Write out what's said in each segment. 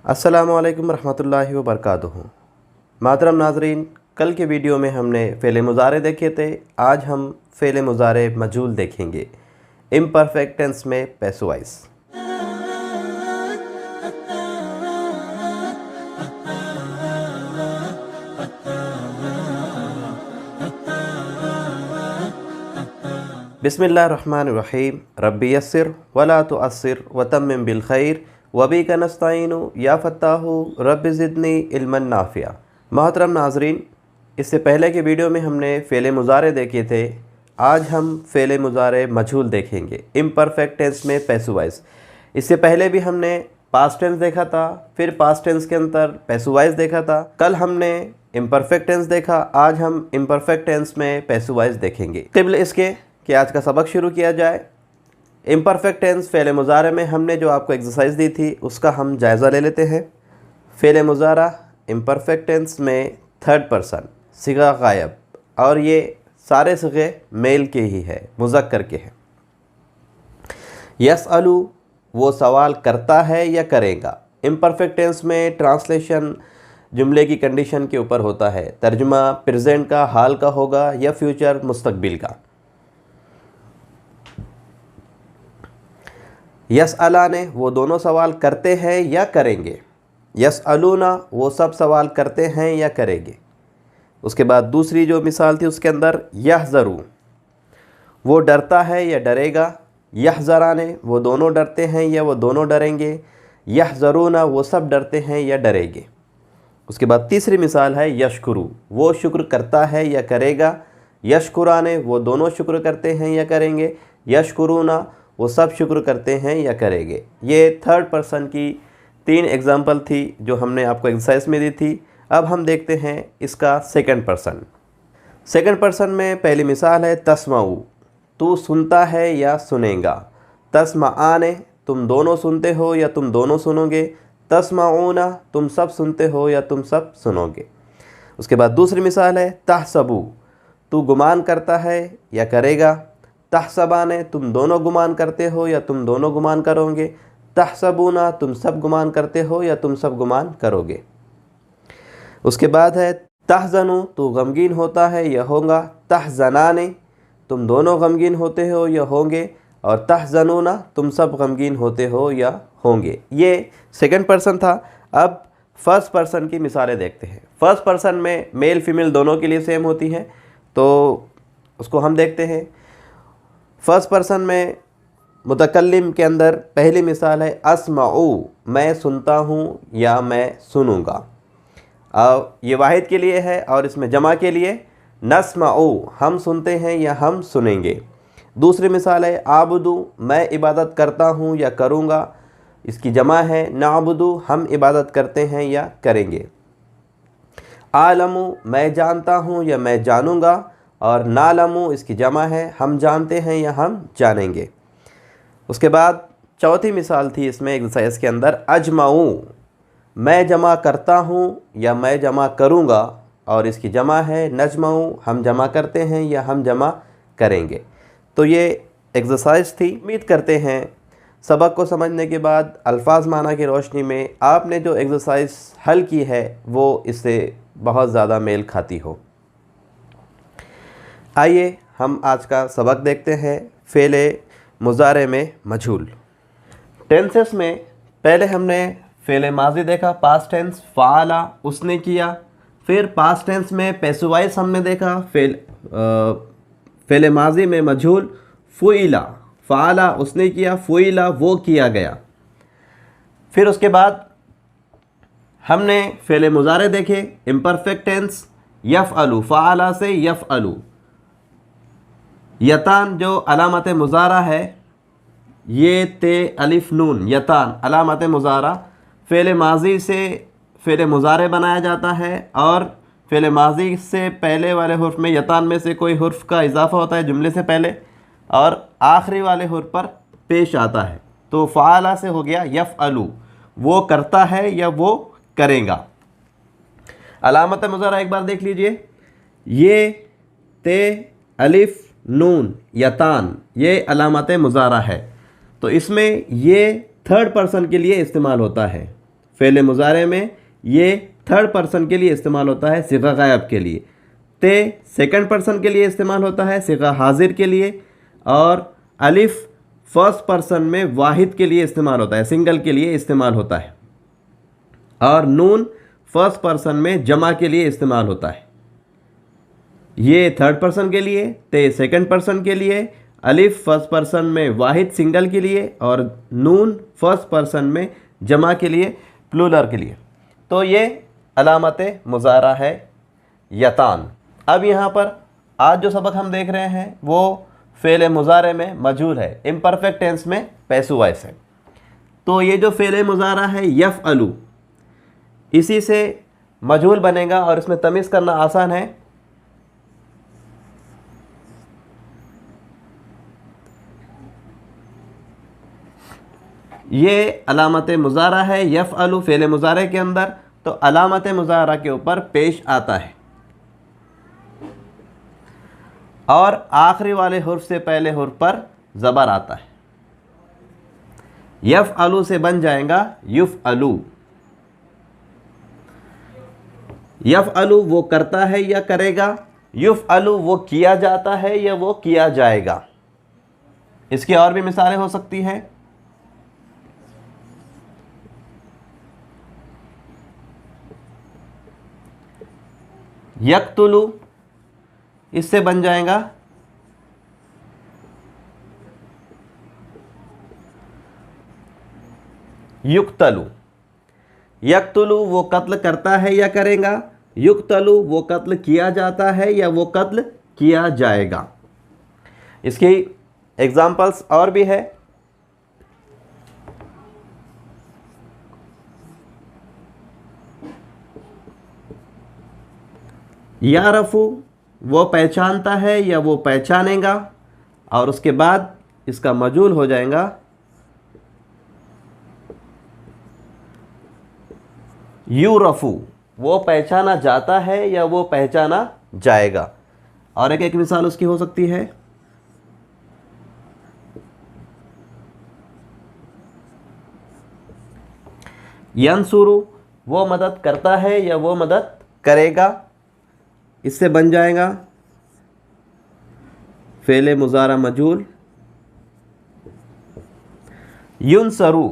अस्सलामुअलैकुम रहमतुल्लाहि व बरकातुहू। मोहतरम नाज़रीन, कल के वीडियो में हमने फ़ेल मुज़ारे देखे थे। आज हम फ़ेल मुज़ारे मजहूल देखेंगे, इम्परफेक्ट टेंस में पैसिव वॉइस। बिस्मिल्लाहिर्रहमानिर्रहीम। रब्बी यस्सिर वला तुअस्सिर वतम्मिम बिल खैर वबीका नस्तईनु या फत्ताहु रब्बि ज़िदनी इल्मन नाफ़िया। मोहतरम नाज़रीन, इससे पहले के वीडियो में हमने फ़ेल मुज़ारे देखे थे। आज हम फ़ेल मुज़ारे मजहूल देखेंगे, इम्परफेक्ट टेंस में पैसिव वॉइस। इससे पहले भी हमने पास्ट टेंस देखा था, फिर पास्ट टेंस के अंदर पैसिव वॉइस देखा था। कल हमने इम्परफेक्ट टेंस देखा, आज हम इम्परफेक्ट टेंस में पैसिव वॉइस देखेंगे। क़िबल इसके कि आज का सबक शुरू किया जाए। इम्परफेक्ट टेंस फ़ेल मुज़ारे में हमने जो आपको एक्सरसाइज दी थी उसका हम जायज़ा ले लेते हैं। फ़ेल मुज़ारा इम्परफेक्ट टेंस में थर्ड पर्सन सिगा गायब, और ये सारे सिगे मेल के ही है, मुज़क्कर के हैं। यसअलु वो सवाल करता है या करेगा। इम्परफेक्ट टेंस में ट्रांसलेशन जुमले की कंडीशन के ऊपर होता है। तर्जुमा प्रेजेंट का, हाल का होगा या फ्यूचर मुस्तकबिल का। यसअलाने वो दोनों सवाल करते हैं या करेंगे। यसअलूना वो सब सवाल करते हैं या करेंगे। उसके बाद दूसरी जो मिसाल थी उसके अंदर यहज़रू वो डरता है या डरेगा। यहज़राने वो दोनों डरते हैं या वो दोनों डरेंगे। यहज़रूना वो सब डरते हैं या डरेंगे। उसके बाद तीसरी मिसाल है यशकुरु वो शुक्र करता है या करेगा। यशकुराने वो दोनों शुक्र करते हैं या करेंगे। यशकुरूना वो सब शुक्र करते हैं या करेंगे। ये थर्ड पर्सन की 3 एग्जाम्पल थी जो हमने आपको एक्सरसाइज में दी थी। अब हम देखते हैं इसका सेकंड पर्सन। सेकंड पर्सन में पहली मिसाल है तस्माऊ तू सुनता है या सुनेगा। तस्माआने तुम दोनों सुनते हो या तुम दोनों सुनोगे। तस्माऊना तुम सब सुनते हो या तुम सब सुनोगे। उसके बाद दूसरी मिसाल है तहसबू तू गुमान करता है या करेगा। तहसबाने तुम दोनों गुमान करते हो या तुम दोनों गुमान करोगे। तहसबूना तुम सब गुमान करते हो या तुम सब गुमान करोगे। उसके बाद है तहज़नु तू गमगीन होता है या होगा। तहज़नाने तुम दोनों गमगीन होते हो या होंगे। और तहज़नूना तुम सब गमगीन होते हो या होंगे। ये सेकंड पर्सन था। अब फर्स्ट पर्सन की मिसालें देखते हैं। फर्स्ट पर्सन में मेल फीमेल दोनों के लिए सेम होती हैं, तो उसको हम देखते हैं। फर्स्ट पर्सन में मुतकल्लिम के अंदर पहली मिसाल है अस्माऊ मैं सुनता हूँ या मैं सुनूँगा। अब ये वाहिद के लिए है और इसमें जमा के लिए नस्माऊ हम सुनते हैं या हम सुनेंगे। दूसरी मिसाल है आबुदू मैं इबादत करता हूँ या करूँगा। इसकी जमा है नाबुदू हम इबादत करते हैं या करेंगे। आलमू मैं जानता हूँ या मैं जानूँगा। और नालमू इसकी जमा है हम जानते हैं या हम जानेंगे। उसके बाद चौथी मिसाल थी इसमें एक्सरसाइज के अंदर अजमाऊ मैं जमा करता हूँ या मैं जमा करूँगा। और इसकी जमा है नजमाऊ हम जमा करते हैं या हम जमा करेंगे। तो ये एक्सरसाइज थी। उम्मीद करते हैं सबक को समझने के बाद अल्फाज माना की रोशनी में आपने जो एक्सरसाइज हल की है वो इससे बहुत ज़्यादा मेल खाती हो। आइए हम आज का सबक देखते हैं। फ़ेल मुज़ारे में मजहूल। टेंसेस में पहले हमने फ़ेल माजी देखा, पास्ट टेंस फ़ाला उसने किया। फिर पास्ट टेंस में पैसिव वॉइस हमने देखा। फ़ेल माजी में मजहूल फ़ुइला फ़ाला उसने किया, फ़ुइला वो किया गया। फिर उसके बाद हमने फ़ेल मुज़ारे देखे। इम्परफेक्ट टेंस यफ़अलु फ़ाला से यफ़अलु। यतान जो अलामत मुज़ारा है, ये ते अलिफ नून यतान अलामत मुज़ारा फ़ेल माजी से फ़ेल मुज़ारे बनाया जाता है। और फ़ेल माजी से पहले वाले हुर्फ में यतान में से कोई हुर्फ का इजाफ़ा होता है जुमले से पहले और आखिरी वाले हुर्फ पर पेश आता है। तो फ़ाला से हो गया यफ़अलु वो करता है या वो करेगा। अलामत मुज़ारा एक बार देख लीजिए। ये ते अलिफ नून यतान ये अलामत मुज़ारा है, तो इसमें ये थर्ड पर्सन के लिए इस्तेमाल होता है। फ़ेल मुज़ारे में ये थर्ड पर्सन के लिए इस्तेमाल होता है सिगा गायब के लिए, ते सेकंड पर्सन के लिए इस्तेमाल होता है सिगा हाजिर के लिए, और अलिफ फर्स्ट पर्सन में वाहिद के लिए इस्तेमाल होता है, सिंगल के लिए इस्तेमाल होता है, और नून फर्स्ट पर्सन में जमा के लिए इस्तेमाल होता है। ये थर्ड पर्सन के लिए, ते सेकंड पर्सन के लिए, अलिफ फर्स्ट पर्सन में वाहिद सिंगल के लिए, और नून फर्स्ट पर्सन में जमा के लिए, प्लूरल के लिए। तो ये अलामत मुज़ारा है यतान। अब यहाँ पर आज जो सबक हम देख रहे हैं वो फ़ेल मुज़ारे में मजहूल है, इम्परफेक्ट टेंस में पैसिव वॉइस है। तो ये जो फ़ेल मुज़ारा है यफ़अलु, इसी से मजहूल बनेगा और इसमें तमीज़ करना आसान है। ये अलामत मुज़ारा है यफ़अलु फ़ेल मुज़ारे के अंदर, तो अलामत मुज़ारा के ऊपर पेश आता है और आखिरी वाले हुर्फ से पहले हुर्फ पर ज़बर आता है। यफ़अलु से बन जाएगा युफ़अलु। यफ़अलु वो करता है या करेगा, युफ़अलु वो किया जाता है या वो किया जाएगा। इसकी और भी मिसालें हो सकती हैं। यक़्तुलु, इससे बन जाएगा युक्तलु। यक़्तुलु वो कत्ल करता है या करेगा, युक्तलु वो कत्ल किया जाता है या वो कत्ल किया जाएगा। इसकी एग्जाम्पल्स और भी है। यारफु वो पहचानता है या वो पहचानेगा, और उसके बाद इसका मजहूल हो जाएगा यूरफु वो पहचाना जाता है या वो पहचाना जाएगा। और एक मिसाल उसकी हो सकती है यंसुरु वो मदद करता है या वो मदद करेगा। इससे बन जाएगा फ़ेल मुज़ारा मजहूल युनसरु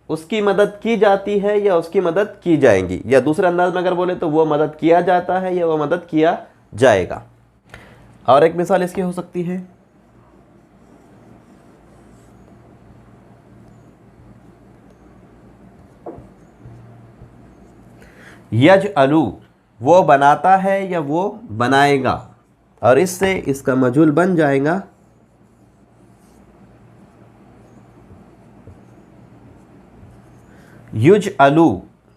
उसकी मदद की जाती है या उसकी मदद की जाएगी, या दूसरे अंदाज में अगर बोले तो वो मदद किया जाता है या वो मदद किया जाएगा। और एक मिसाल इसकी हो सकती है यजअलु वो बनाता है या वो बनाएगा, और इससे इसका मजहूल बन जाएगा युजअलु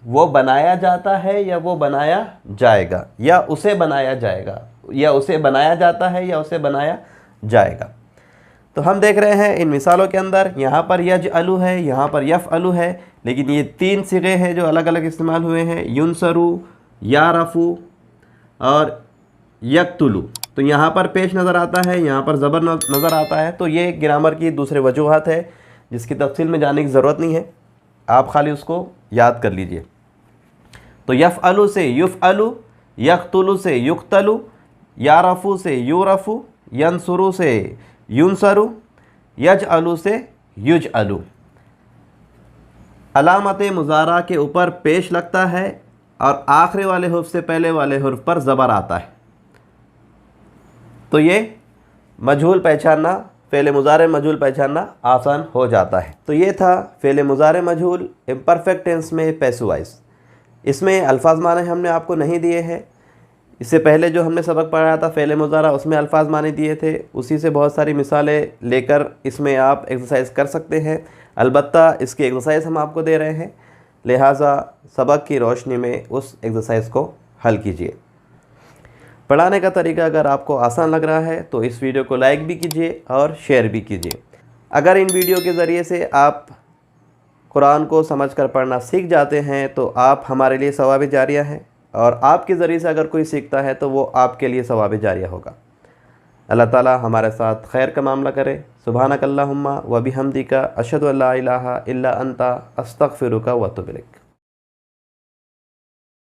वो बनाया जाता है या वो बनाया जाएगा, या उसे बनाया जाएगा, या उसे बनाया जाता है या उसे बनाया जाएगा। तो हम देख रहे हैं इन मिसालों के अंदर यहाँ पर यजअलु है, यहाँ पर यफ़अलु है, लेकिन ये तीन सिगे हैं जो अलग अलग इस्तेमाल हुए हैं, युनसरु, यारफु और यक़्तुलु। तो यहाँ पर पेश नज़र आता है, यहाँ पर ज़बर नज़र आता है। तो ये ग्रामर की दूसरे वजूहात है जिसकी तफसील में जाने की ज़रूरत नहीं है, आप खाली उसको याद कर लीजिए। तो यफ़अलु से युफ़अलु, यक़्तुलु से युक़्तलु, यारफु से यूरफु, यंसुरु से युनसरु, यजअलु से युजअलु। अलामत मुज़ारा के ऊपर पेश लगता है और आखिरी वाले हुर्फ से पहले वाले हुर्फ पर ज़बर आता है। तो ये मजहूल पहचानना, फ़ेल मुज़ारे मजहूल पहचानना आसान हो जाता है। तो ये था फ़ेल मुज़ारे मजहूल इम्परफेक्ट टेंस में पैसिव वॉइस। इसमें अल्फाज माने हमने आपको नहीं दिए हैं। इससे पहले जो हमने सबक पढ़ाया था फ़ेल मुज़ारा, उसमें अल्फाज माने दिए थे, उसी से बहुत सारी मिसालें लेकर इसमें आप एक्सरसाइज कर सकते हैं। अलबत्ता इसकी एक्सरसाइज हम आपको दे रहे हैं, लिहाजा सबक की रोशनी में उस एक्सरसाइज को हल कीजिए। पढ़ाने का तरीका अगर आपको आसान लग रहा है तो इस वीडियो को लाइक भी कीजिए और शेयर भी कीजिए। अगर इन वीडियो के ज़रिए से आप कुरान को समझकर पढ़ना सीख जाते हैं तो आप हमारे लिए सवाब जारिया हैं, और आपके ज़रिए से अगर कोई सीखता है तो वो आपके लिए सवाब जारिया होगा। अल्लाह ताला हमारे साथ खैर का मामला करे। सुब्हानक अल्लाहुम्मा व बिहम्दिका अशहदु अल्ला इलाहा इल्ला अंता अस्तगफिरुका व अतूबु इलैक।